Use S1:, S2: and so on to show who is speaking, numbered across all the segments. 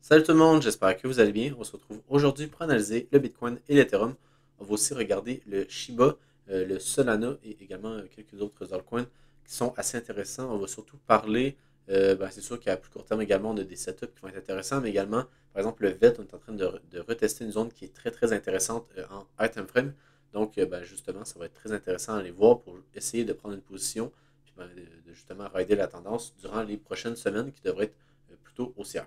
S1: Salut tout le monde, j'espère que vous allez bien. On se retrouve aujourd'hui pour analyser le Bitcoin et l'Ethereum. On va aussi regarder le Shiba, le Solana et également quelques autres altcoins qui sont assez intéressants. On va surtout parler, c'est sûr qu'à plus court terme également, on a des setups qui vont être intéressants, mais également, par exemple, le VET, on est en train de retester une zone qui est très très intéressante en high time frame. Donc, justement, ça va être très intéressant à aller voir pour essayer de prendre une position, puis de justement rider la tendance durant les prochaines semaines qui devraient être plutôt haussières.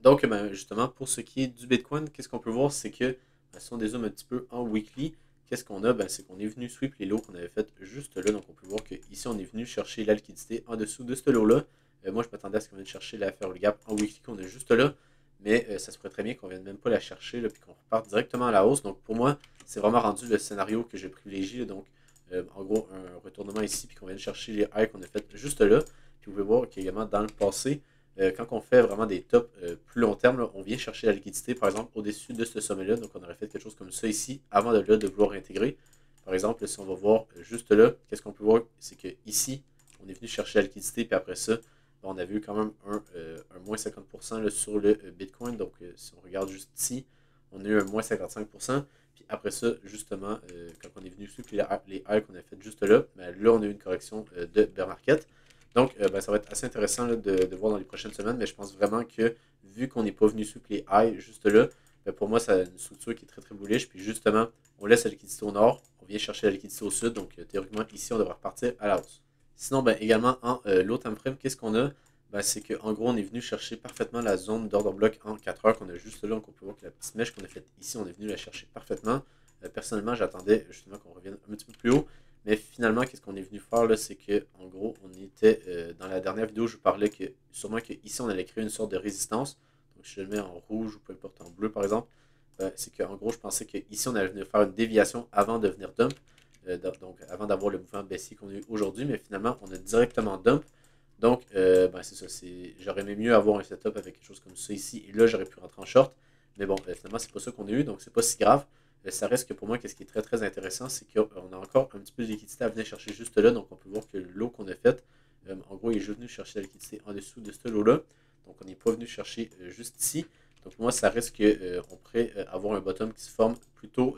S1: Donc, justement, pour ce qui est du Bitcoin, qu'est-ce qu'on peut voir, c'est que si on dézoome un petit peu en weekly, qu'est-ce qu'on a? C'est qu'on est venu sweep les lots qu'on avait fait juste là. Donc, on peut voir qu'ici, on est venu chercher la liquidité en dessous de ce lot-là. Moi, je m'attendais à ce qu'on vienne chercher la faire le gap en weekly qu'on a juste là. Mais ça se pourrait très bien qu'on ne vienne même pas la chercher, là, puis qu'on reparte directement à la hausse. Donc, pour moi, c'est vraiment rendu le scénario que j'ai privilégié. Donc, en gros, un retournement ici, puis qu'on vienne chercher les highs qu'on a fait juste là. Puis, vous pouvez voir qu'également, dans le passé, quand on fait vraiment des tops plus long terme, là, on vient chercher la liquidité, par exemple, au-dessus de ce sommet-là. Donc, on aurait fait quelque chose comme ça ici, avant de vouloir intégrer. Par exemple, si on va voir juste là, qu'est-ce qu'on peut voir? C'est que ici, on est venu chercher la liquidité, puis après ça, on a vu quand même un moins 50% là, sur le Bitcoin. Donc, si on regarde juste ici, on a eu un moins 55%. Puis après ça, justement, quand on est venu sur les highs qu'on a fait juste là, là, on a eu une correction de bear market. Donc, ça va être assez intéressant là, de voir dans les prochaines semaines, mais je pense vraiment que vu qu'on n'est pas venu sous les highs juste là, pour moi, ça a une structure qui est très très bullish. Puis justement, on laisse la liquidité au nord, on vient chercher la liquidité au sud, donc théoriquement, ici, on devrait repartir à la hausse. Sinon, également, en low time frame, qu'est-ce qu'on a? C'est qu'en gros, on est venu chercher parfaitement la zone d'ordre bloc en 4 heures qu'on a juste là. Donc, on peut voir que la petite mèche qu'on a faite ici, on est venu la chercher parfaitement. Personnellement, j'attendais justement qu'on revienne un petit peu plus haut. Mais finalement, qu'est-ce qu'on est venu faire là, c'est que en gros, on était dans la dernière vidéo, je vous parlais que sûrement qu'ici on allait créer une sorte de résistance. Donc si je le mets en rouge ou peu importe en bleu par exemple, c'est qu'en gros, je pensais qu'ici on allait venir faire une déviation avant de venir dump. Donc avant d'avoir le mouvement baissier qu'on a eu aujourd'hui, mais finalement on a directement dump. Donc c'est ça, j'aurais aimé mieux avoir un setup avec quelque chose comme ça ici, et là j'aurais pu rentrer en short. Mais bon, finalement c'est pas ça qu'on a eu, donc c'est pas si grave. Ça reste que pour moi, qu'est-ce qui est très très intéressant, c'est qu'on a encore un petit peu de liquidité à venir chercher juste là. Donc on peut voir que le lot qu'on a fait, en gros, il est juste venu chercher la liquidité en dessous de ce lot-là. Donc on n'est pas venu chercher juste ici. Donc pour moi, ça reste qu'on pourrait avoir un bottom qui se forme plutôt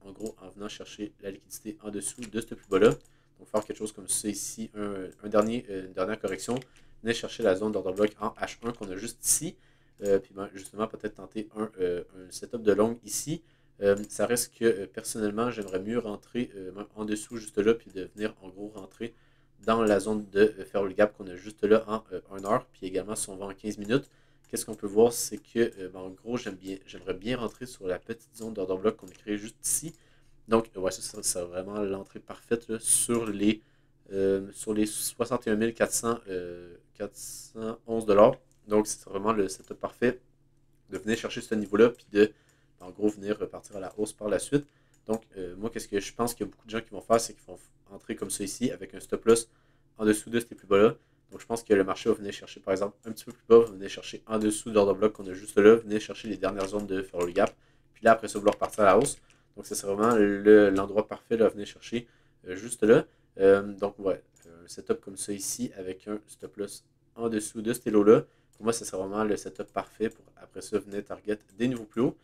S1: en gros en venant chercher la liquidité en dessous de ce plus bas-là. Donc faire quelque chose comme ça ici, une dernière correction, venir chercher la zone d'ordre bloc en H1 qu'on a juste ici. Puis justement, peut-être tenter un setup de long ici. Ça reste que personnellement, j'aimerais mieux rentrer même en dessous juste là, puis de venir en gros rentrer dans la zone de faire le gap qu'on a juste là en 1 heure, puis également si on va en 15 minutes. Qu'est-ce qu'on peut voir, c'est que en gros, j'aimerais bien rentrer sur la petite zone d'order block qu'on a créée juste ici. Donc, ouais, ça serait vraiment l'entrée parfaite là, sur les 61 411 $. Donc, c'est vraiment le setup parfait de venir chercher ce niveau-là, puis de, en gros, venir repartir à la hausse par la suite. Donc, moi, qu'est-ce que je pense qu'il y a beaucoup de gens qui vont faire, c'est qu'ils vont entrer comme ça ici, avec un stop loss en dessous de ces plus bas-là. Donc, je pense que le marché va venir chercher, par exemple, un petit peu plus bas, va venir chercher en dessous de l'ordre bloc qu'on a juste là, venir chercher les dernières zones de faire le gap. Puis là, après ça, vouloir partir à la hausse. Donc, ça, c'est vraiment l'endroit parfait là, à venir chercher juste là. Donc, ouais, un setup comme ça ici, avec un stop loss en dessous de ce lot-là. Pour moi, ce serait vraiment le setup parfait pour après ça venir target des niveaux plus hauts.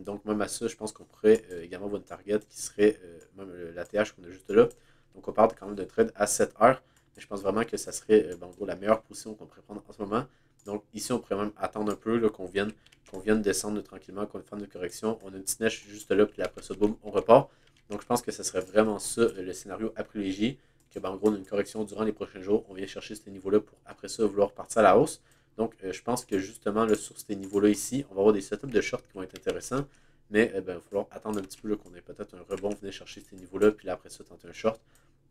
S1: Donc même à ça, je pense qu'on pourrait également avoir une target qui serait même l'ATH qu'on a juste là. Donc on parle quand même d'un trade à 7 heures. Mais je pense vraiment que ça serait en gros la meilleure position qu'on pourrait prendre en ce moment. Donc ici, on pourrait même attendre un peu qu'on vienne descendre tranquillement, qu'on fasse une correction. On a une petite neige juste là, puis après ça, boum, on repart. Donc je pense que ce serait vraiment ça le scénario à privilégier. Que en gros, on a une correction durant les prochains jours. On vient chercher ce niveau-là pour après ça vouloir partir à la hausse. Donc, je pense que justement, là, sur ces niveaux-là ici, on va avoir des setups de short qui vont être intéressants. Mais il va falloir attendre un petit peu qu'on ait peut-être un rebond, venir chercher ces niveaux-là, puis là, après ça, tenter un short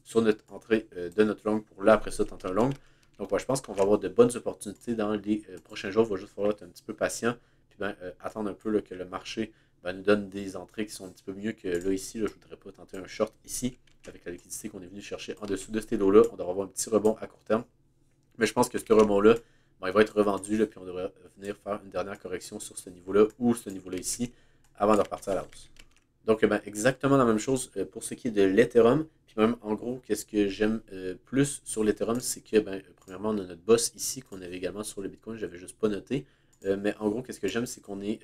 S1: sur notre entrée de notre long pour là, après ça, tenter un long. Donc, ouais, je pense qu'on va avoir de bonnes opportunités dans les prochains jours. Il va juste falloir être un petit peu patient, puis attendre un peu là, que le marché nous donne des entrées qui sont un petit peu mieux que là, ici. Là, je ne voudrais pas tenter un short ici, avec la liquidité qu'on est venu chercher en dessous de ces lots-là. On devrait avoir un petit rebond à court terme. Mais je pense que ce rebond-là, il va être revendu, là, puis on devrait venir faire une dernière correction sur ce niveau-là ou ce niveau-là ici avant de repartir à la hausse. Donc, exactement la même chose pour ce qui est de l'Ethereum. Puis même, en gros, qu'est-ce que j'aime plus sur l'Ethereum, c'est que, premièrement, on a notre boss ici qu'on avait également sur le Bitcoin, j'avais juste pas noté. Mais en gros, qu'est-ce que j'aime, c'est on n'est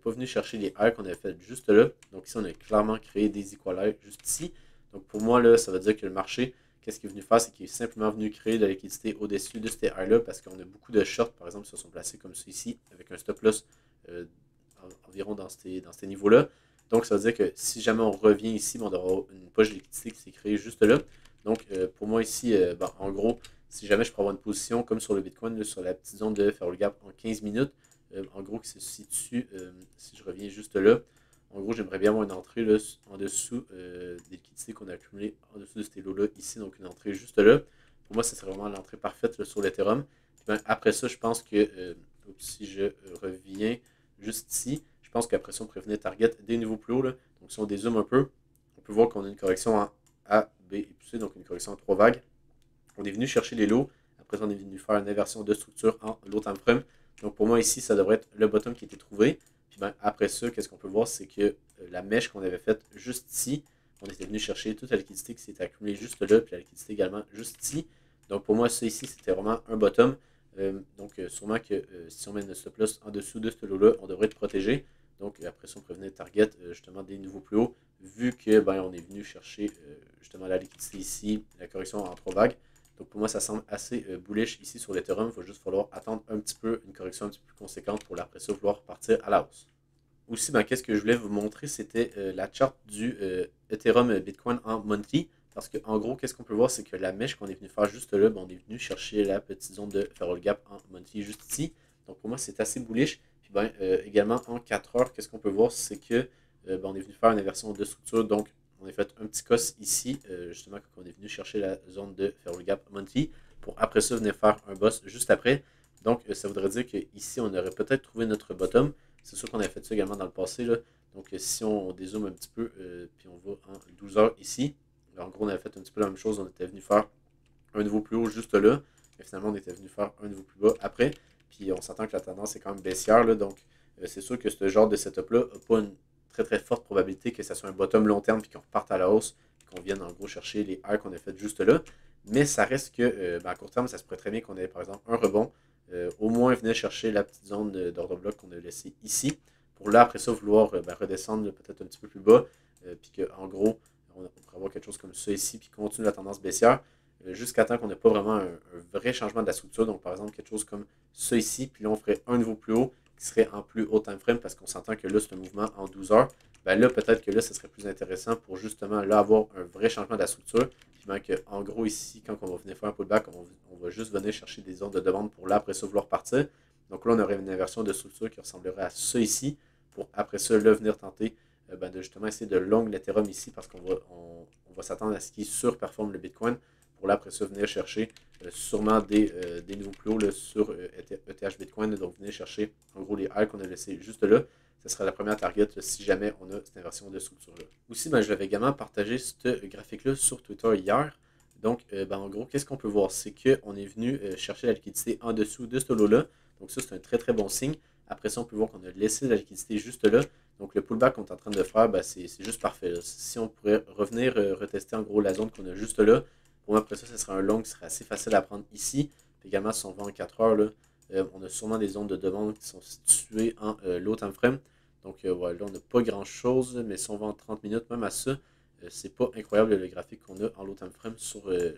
S1: pas venu chercher les highs qu'on avait fait juste là. Donc ici, on a clairement créé des equalize juste ici. Donc pour moi, là, ça veut dire que le marché, qu'est-ce qu'il est venu faire, c'est qu'il est simplement venu créer de la liquidité au-dessus de ces highs-là parce qu'on a beaucoup de shorts, par exemple, qui se sont placés comme ceux-ci, avec un stop loss euh, environ dans ces niveaux-là. Donc ça veut dire que si jamais on revient ici, on aura une poche de liquidité qui s'est créée juste là. Donc pour moi ici, en gros, si jamais je prends une position comme sur le Bitcoin, là, sur la petite zone de faire le gap en 15 minutes, en gros, qui se situe, si je reviens juste là, en gros, j'aimerais bien avoir une entrée là, en dessous des liquidités qu'on a accumulées en dessous de ces lots-là ici, donc une entrée juste là. Pour moi, ce serait vraiment l'entrée parfaite là, sur l'Ethereum. Après ça, je pense que si je reviens juste ici, je pense qu'après ça, on pourrait venir target des niveaux plus hauts. Là. Donc, si on dézoome un peu, on peut voir qu'on a une correction en A, B et C, donc une correction en 3 vagues. On est venu chercher les lots. Après ça, on est venu faire une inversion de structure en low time frame. Donc pour moi, ici, ça devrait être le bottom qui a été trouvé. Puis après ça, qu'est-ce qu'on peut voir, c'est que la mèche qu'on avait faite juste ici, on était venu chercher toute la liquidité qui s'était accumulée juste là, puis la liquidité également juste ici. Donc pour moi, ça ici, c'était vraiment un bottom. Sûrement que si on met une stop loss en dessous de ce lot-là, on devrait être protégé. Donc après ça, on pourrait venir target justement des niveaux plus hauts, vu que on est venu chercher justement la liquidité ici, la correction en 3 vagues. Donc pour moi, ça semble assez bullish ici sur l'Ethereum. Il va juste falloir attendre un petit peu une correction un petit peu plus conséquente pour après ça vouloir partir à la hausse. Aussi, qu'est-ce que je voulais vous montrer, c'était la charte du Ethereum Bitcoin en monthly. Parce qu'en gros, qu'est-ce qu'on peut voir, c'est que la mèche qu'on est venu faire juste là, on est venu chercher la petite zone de Farrell Gap en monthly juste ici. Donc pour moi, c'est assez bullish. Puis également en 4 heures, qu'est-ce qu'on peut voir, c'est que on est venu faire une inversion de structure. Donc on a fait un petit cos ici, justement, quand on est venu chercher la zone de Farrell Gap monthly. Pour après ça, venir faire un boss juste après. Donc ça voudrait dire qu'ici, on aurait peut-être trouvé notre bottom. C'est sûr qu'on avait fait ça également dans le passé. Là. Donc, si on dézoome un petit peu, puis on va en 12 heures ici, en gros, on avait fait un petit peu la même chose. On était venu faire un niveau plus haut juste là. Mais finalement, on était venu faire un niveau plus bas après. Puis, on s'entend que la tendance est quand même baissière. Là, donc, c'est sûr que ce genre de setup-là n'a pas une très très forte probabilité que ça soit un bottom long terme puis qu'on reparte à la hausse et qu'on vienne en gros chercher les highs qu'on a fait juste là. Mais ça reste que à court terme, ça se pourrait très bien qu'on ait par exemple un rebond au moins venir chercher la petite zone d'ordre bloc qu'on a laissée ici, pour là, après ça, vouloir redescendre peut-être un petit peu plus bas, puis qu'en gros, on pourrait avoir quelque chose comme ça ici, puis continuer la tendance baissière, jusqu'à temps qu'on n'ait pas vraiment un vrai changement de la structure. Donc, par exemple, quelque chose comme ça ici, puis là, on ferait un niveau plus haut, qui serait en plus haut time frame, parce qu'on s'entend que là, c'est un mouvement en 12 heures. Là, peut-être que là, ce serait plus intéressant pour justement là avoir un vrai changement de la structure. Puis en gros, ici, quand on va venir faire un pullback, on va juste venir chercher des zones de demande pour là, après ça, vouloir partir. Donc là, on aurait une inversion de structure qui ressemblerait à ça ici, pour après ça, là, venir tenter de justement essayer de long l'Ethereum ici, parce on va s'attendre à ce qu'il surperforme le Bitcoin, pour là, après ça, venir chercher sûrement des niveaux plus hauts là, sur ETH Bitcoin. Donc, venir chercher, en gros, les highs qu'on a laissés juste là. Ce sera la première target là, si jamais on a cette inversion de structure-là. Aussi, je l'avais également partagé ce graphique-là sur Twitter hier. Donc, en gros, qu'est-ce qu'on peut voir? C'est qu'on est venu chercher la liquidité en dessous de ce lot-là. Donc, ça, c'est un très, très bon signe. Après ça, on peut voir qu'on a laissé la liquidité juste là. Donc, le pullback qu'on est en train de faire, c'est juste parfait. Là. Si on pourrait revenir retester en gros la zone qu'on a juste là, pour moi, après ça, ce serait un long qui serait assez facile à prendre ici. Puis également, si on va en 4 heures, là, on a sûrement des zones de demande qui sont situées en low time frame. Donc là, on n'a pas grand chose, mais si on va en 30 minutes, même à ça, c'est pas incroyable le graphique qu'on a en low time frame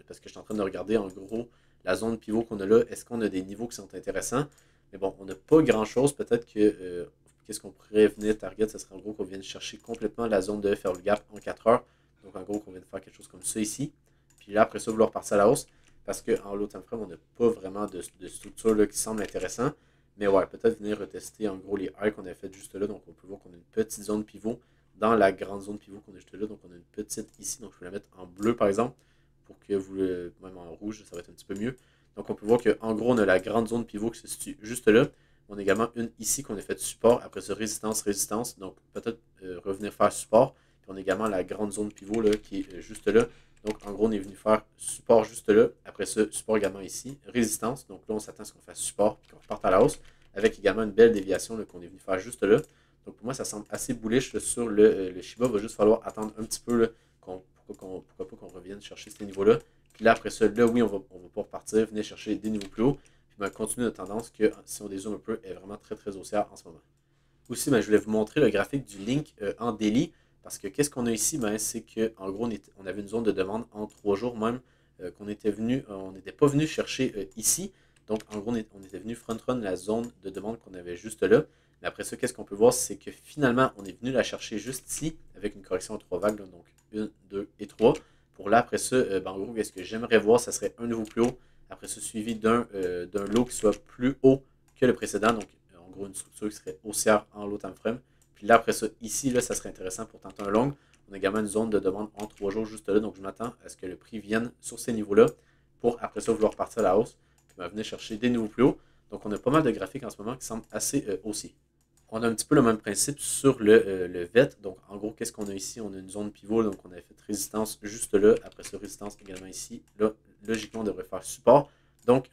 S1: parce que je suis en train de regarder en gros la zone pivot qu'on a là. Est-ce qu'on a des niveaux qui sont intéressants? Mais bon, on n'a pas grand chose. Peut-être que qu'est-ce qu'on pourrait venir target, ce serait en gros qu'on vienne chercher complètement la zone de faire le gap en 4 heures. Donc en gros, qu'on vienne faire quelque chose comme ça ici. Puis là, après ça, vouloir partir à la hausse. Parce qu'en low time frame, on n'a pas vraiment de structure là, qui semble intéressant. Mais ouais, peut-être venir retester en gros les highs qu'on a fait juste là. Donc on peut voir qu'on a une petite zone pivot dans la grande zone pivot qu'on a juste là. Donc on a une petite ici. Donc je vais la mettre en bleu par exemple. Pour que vous même en rouge, ça va être un petit peu mieux. Donc on peut voir qu'en gros, on a la grande zone pivot qui se situe juste là. On a également une ici qu'on a fait support. Après ça, résistance, résistance. Donc peut-être revenir faire support. Puis on a également la grande zone pivot là, qui est juste là. Donc, en gros, on est venu faire support juste là. Après ça, support également ici. Résistance. Donc là, on s'attend à ce qu'on fasse support et qu'on reparte à la hausse. Avec également une belle déviation qu'on est venu faire juste là. Donc pour moi, ça semble assez bullish là, sur le Shiba. Il va juste falloir attendre un petit peu là, pourquoi pas qu'on revienne chercher ces niveaux-là. Puis là, après ça, là, oui, on va pouvoir partir, venir chercher des niveaux plus hauts. puis continuer notre tendance que si on dézoome un peu, est vraiment très très haussière en ce moment. Aussi, je voulais vous montrer le graphique du link en daily, parce que qu'est-ce qu'on a ici? C'est qu'en gros, on avait une zone de demande en 3 jours même, qu'on était venu, on n'était pas venu chercher ici. Donc, en gros, on était venu front-run la zone de demande qu'on avait juste là. Mais après ça, qu'est-ce qu'on peut voir? C'est que finalement, on est venu la chercher juste ici, avec une correction en 3 vagues, là, donc 1, 2 et 3. Pour là, après ça, en gros, qu'est-ce que j'aimerais voir? Ça serait un nouveau plus haut. Après ça, suivi d'un low qui soit plus haut que le précédent. Donc, en gros, une structure qui serait haussière en low time frame. Puis là, après ça, ici, là, ça serait intéressant pour tenter un long. On a également une zone de demande en 3 jours juste là. Donc, je m'attends à ce que le prix vienne sur ces niveaux-là pour après ça vouloir partir à la hausse. Puis venir chercher des nouveaux plus hauts. Donc, on a pas mal de graphiques en ce moment qui semblent assez haussiers. On a un petit peu le même principe sur le VET. Donc, en gros, qu'est-ce qu'on a ici? On a une zone pivot. Donc, on a fait résistance juste là. Après ça, résistance également ici. Là, logiquement, on devrait faire support. Donc,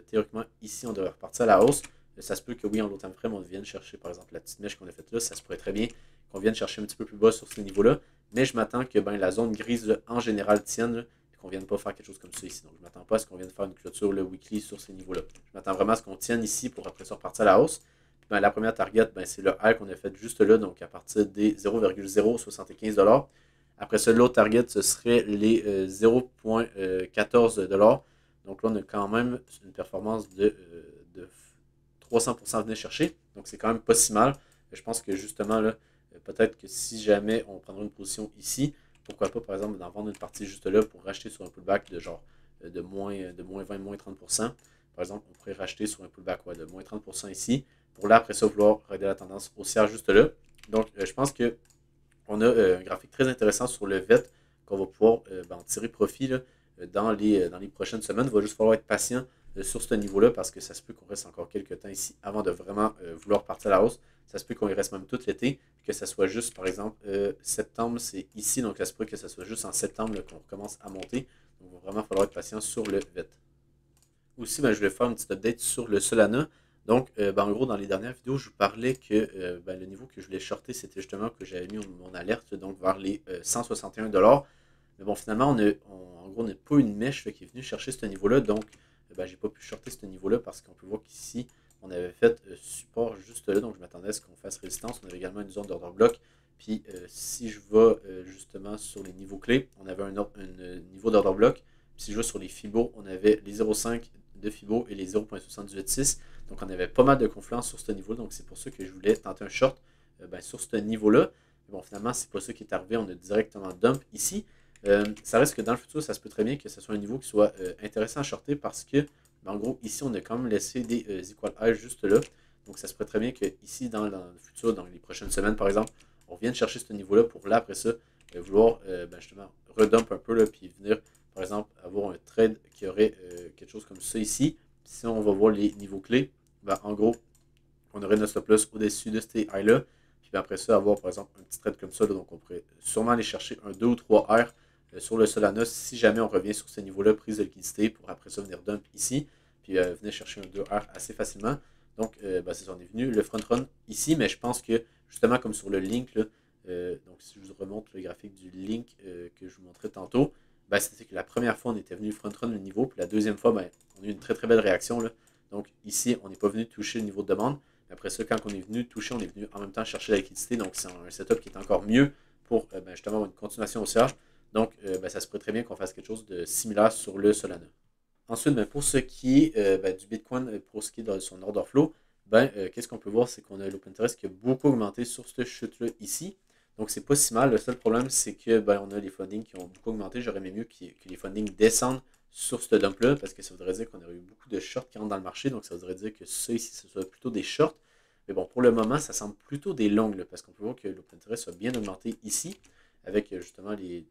S1: théoriquement, ici, on devrait repartir à la hausse. Ça se peut que oui, en low time frame, on vienne chercher, par exemple, la petite mèche qu'on a faite là. Ça se pourrait très bien qu'on vienne chercher un petit peu plus bas sur ces niveaux-là. Mais je m'attends que la zone grise, là, en général, tienne. Là, et qu'on ne vienne pas faire quelque chose comme ça ici. Donc, je ne m'attends pas à ce qu'on vienne faire une clôture le weekly sur ces niveaux-là. Je m'attends vraiment à ce qu'on tienne ici pour après ça repartir à la hausse. La première target, c'est le high qu'on a fait juste là, donc à partir des 0,075 $. Après ça, l'autre target, ce serait les 0,14 $. Donc là, on a quand même une performance de 300% à venir chercher. Donc c'est quand même pas si mal. Je pense que justement, là, peut-être que si jamais on prendrait une position ici, pourquoi pas, par exemple, d'en vendre une partie juste là pour racheter sur un pullback de genre de moins 20, moins 30%. Par exemple, on pourrait racheter sur un pullback de moins 30% ici pour là, après ça, vouloir regarder la tendance haussière juste là. Donc, je pense qu'on a un graphique très intéressant sur le VET qu'on va pouvoir en tirer profit là, dans les prochaines semaines. Il va juste falloir être patient sur ce niveau-là parce que ça se peut qu'on reste encore quelques temps ici avant de vraiment vouloir partir à la hausse. Ça se peut qu'on y reste même tout l'été, que ça soit juste, par exemple, septembre, c'est ici, donc ça se peut que ça soit juste en septembre qu'on recommence à monter. Donc, il va vraiment falloir être patient sur le VET. Aussi, je vais faire une petite update sur le Solana. Donc, en gros, dans les dernières vidéos, je vous parlais que le niveau que je voulais shorter, c'était justement que j'avais mis mon alerte donc vers les 161 $. Mais bon, finalement, en gros, on n'a pas une mèche qui est venue chercher ce niveau-là. Donc, j'ai pas pu shorter ce niveau-là parce qu'on peut voir qu'ici, on avait fait support juste là. Donc, je m'attendais à ce qu'on fasse résistance. On avait également une zone d'order bloc. Puis, si je vais justement sur les niveaux clés, on avait un niveau d'order bloc. Puis, si je vais sur les Fibo, on avait les 0,5 de Fibo et les 0,786. Donc, on avait pas mal de confluence sur ce niveau. Donc, c'est pour ça que je voulais tenter un short sur ce niveau-là. Mais bon, finalement, c'est pas ça qui est arrivé. On a directement dump ici. Ça reste que dans le futur, ça se peut très bien que ce soit un niveau qui soit intéressant à shorter parce que, en gros, ici, on a quand même laissé des equal highs juste là. Donc, ça se peut très bien que ici, dans le futur, dans les prochaines semaines, par exemple, on vienne chercher ce niveau-là pour là, après ça, vouloir justement redump un peu, là, puis venir, par exemple, avoir un trade qui aurait quelque chose comme ça ici. Si on va voir les niveaux clés, en gros, on aurait notre stop loss au-dessus de ces highs-là. Puis après ça, avoir par exemple un petit trade comme ça. Là, donc on pourrait sûrement aller chercher un 2 ou 3 R sur le Solana si jamais on revient sur ces niveaux-là, prise de liquidité, pour après ça venir dump ici. Puis venir chercher un 2 R assez facilement. Donc c'est ça, on est venu le front run ici, mais je pense que justement comme sur le link, là, donc si je vous remonte le graphique du link que je vous montrais tantôt, c'était que la première fois on était venu front run le niveau, puis la deuxième fois, on a eu une très très belle réaction. Là. Donc ici, on n'est pas venu toucher le niveau de demande. Après ça, quand on est venu toucher, on est venu en même temps chercher la liquidité. Donc, c'est un setup qui est encore mieux pour justement avoir une continuation haussière. Donc, ça se pourrait très bien qu'on fasse quelque chose de similaire sur le Solana. Ensuite, pour ce qui est du Bitcoin, pour ce qui est de son order flow, qu'est-ce qu'on peut voir, c'est qu'on a l'open interest qui a beaucoup augmenté sur cette chute-là ici. Donc, c'est pas si mal. Le seul problème, c'est que on a les fundings qui ont beaucoup augmenté. J'aurais aimé mieux que les fundings descendent sur ce dump-là, parce que ça voudrait dire qu'on aurait eu beaucoup de shorts qui rentrent dans le marché. Donc, ça voudrait dire que ça ici, ce soit plutôt des shorts. Mais bon, pour le moment, ça semble plutôt des longues, là, parce qu'on peut voir que l'open interest soit bien augmenté ici, avec justement les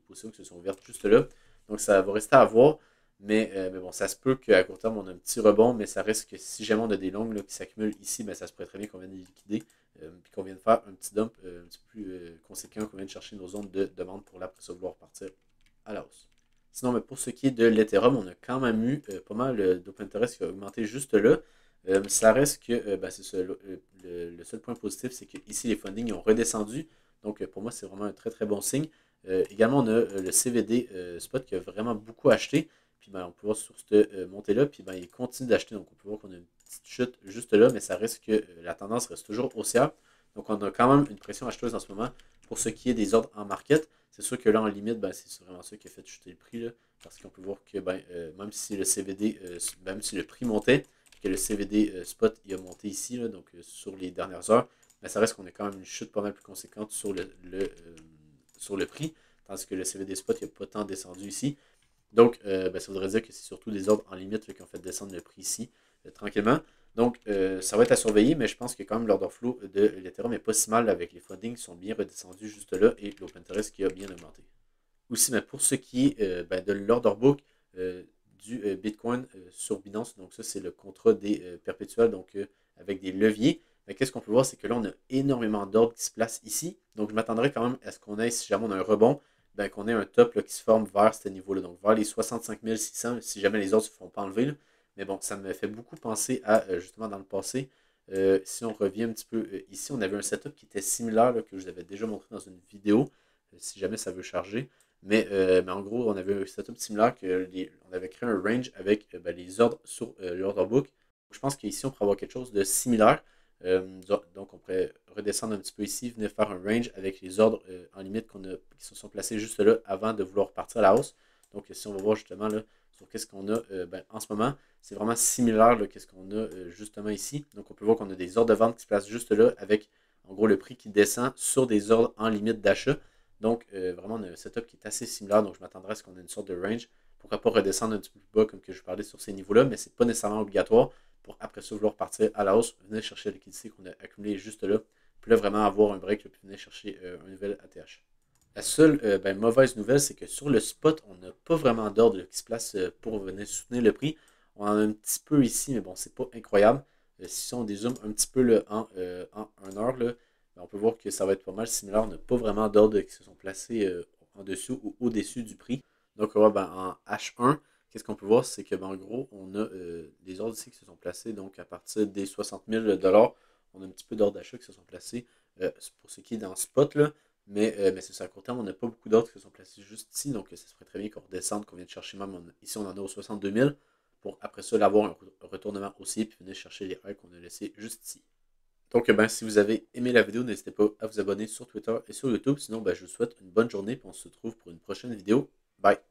S1: positions qui se sont ouvertes juste là. Donc, ça va rester à voir. Mais bon, ça se peut qu'à court terme, on a un petit rebond, mais ça reste que si jamais on a des longues là, qui s'accumulent ici, ça se pourrait très bien qu'on vienne les liquider, puis qu'on vienne faire un petit dump un petit peu plus conséquent, qu'on vienne chercher nos zones de demande pour là, après ça, vouloir partir à la hausse. Sinon, pour ce qui est de l'Ethereum, on a quand même eu pas mal d'open interest qui a augmenté juste là. Ça reste que c'est ça, le seul point positif, c'est que ici les fundings ont redescendu. Donc pour moi, c'est vraiment un très très bon signe. Également, on a le CVD Spot qui a vraiment beaucoup acheté. Puis ben, on peut voir sur cette montée-là, puis ben, il continue d'acheter. Donc on peut voir qu'on a une petite chute juste là, mais ça reste que la tendance reste toujours haussière. Donc on a quand même une pression acheteuse en ce moment pour ce qui est des ordres en market. C'est sûr que là, en limite, ben, c'est vraiment ça qui a fait chuter le prix. Là, parce qu'on peut voir que ben, même si le CVD, même si le prix montait, que le CVD spot il a monté ici, là, donc sur les dernières heures, ben, ça reste qu'on a quand même une chute pas mal plus conséquente sur le prix, tandis que le CVD spot n'a pas tant descendu ici. Donc, ben, ça voudrait dire que c'est surtout des ordres en limite là, qui ont fait descendre le prix ici, tranquillement. Donc, ça va être à surveiller, mais je pense que quand même l'order flow de l'Ethereum n'est pas si mal avec les fundings qui sont bien redescendus juste là et l'open interest qui a bien augmenté. Aussi, mais pour ce qui est ben, de l'order book euh, du Bitcoin sur Binance, donc ça c'est le contrat des perpétuels, donc avec des leviers. Ben, qu'est-ce qu'on peut voir, c'est que là on a énormément d'ordres qui se placent ici. Donc je m'attendrais quand même à ce qu'on ait, si jamais on a un rebond, ben, qu'on ait un top là, qui se forme vers ce niveau-là, donc vers les 65 600, si jamais les autres ne se font pas enlever. Là. Mais bon, ça me fait beaucoup penser à justement dans le passé. Si on revient un petit peu ici, on avait un setup qui était similaire là, que je vous avais déjà montré dans une vidéo, si jamais ça veut charger. Mais en gros, on avait un setup similaire on avait créé un range avec ben, les ordres sur l'order book. Je pense qu'ici, on pourrait avoir quelque chose de similaire. Donc, on pourrait redescendre un petit peu ici, venir faire un range avec les ordres en limite qui se sont placés juste là avant de vouloir partir à la hausse. Donc, si on va voir justement là, sur qu'est-ce qu'on a ben, en ce moment, c'est vraiment similaire à qu'est-ce qu'on a justement ici. Donc, on peut voir qu'on a des ordres de vente qui se placent juste là avec en gros le prix qui descend sur des ordres en limite d'achat. Donc, vraiment, on a un setup qui est assez similaire. Donc, je m'attendrais à ce qu'on ait une sorte de range. Pourquoi pas redescendre un petit peu plus bas, comme que je parlais sur ces niveaux-là, mais ce n'est pas nécessairement obligatoire pour après ça vouloir partir à la hausse, venir chercher la liquidité qu'on a accumulée juste là. Puis là, vraiment avoir un break, puis venir chercher un nouvel ATH. La seule ben, mauvaise nouvelle, c'est que sur le spot, on n'a pas vraiment d'ordre qui se place pour venir soutenir le prix. On en a un petit peu ici, mais bon, c'est pas incroyable. Si on dézoome un petit peu là, en 1 heure, là, ben, on peut voir que ça va être pas mal similaire. On n'a pas vraiment d'ordres qui se sont placés en dessous ou au-dessus du prix. Donc, ben, en H1, qu'est-ce qu'on peut voir, c'est que ben, en gros, on a des ordres ici qui se sont placés donc à partir des 60 000 on a un petit peu d'ordres d'achat qui se sont placés pour ce qui est dans spot. Là. Mais c'est ça, à court terme, on n'a pas beaucoup d'ordres qui se sont placés juste ici, donc ça se ferait très bien qu'on redescende, qu'on vienne chercher même, ici on en a au 62 000, pour après ça l'avoir un retournement haussier, puis venir chercher les highs qu'on a laissés juste ici. Donc ben, si vous avez aimé la vidéo, n'hésitez pas à vous abonner sur Twitter et sur YouTube, sinon ben, je vous souhaite une bonne journée, puis on se retrouve pour une prochaine vidéo. Bye!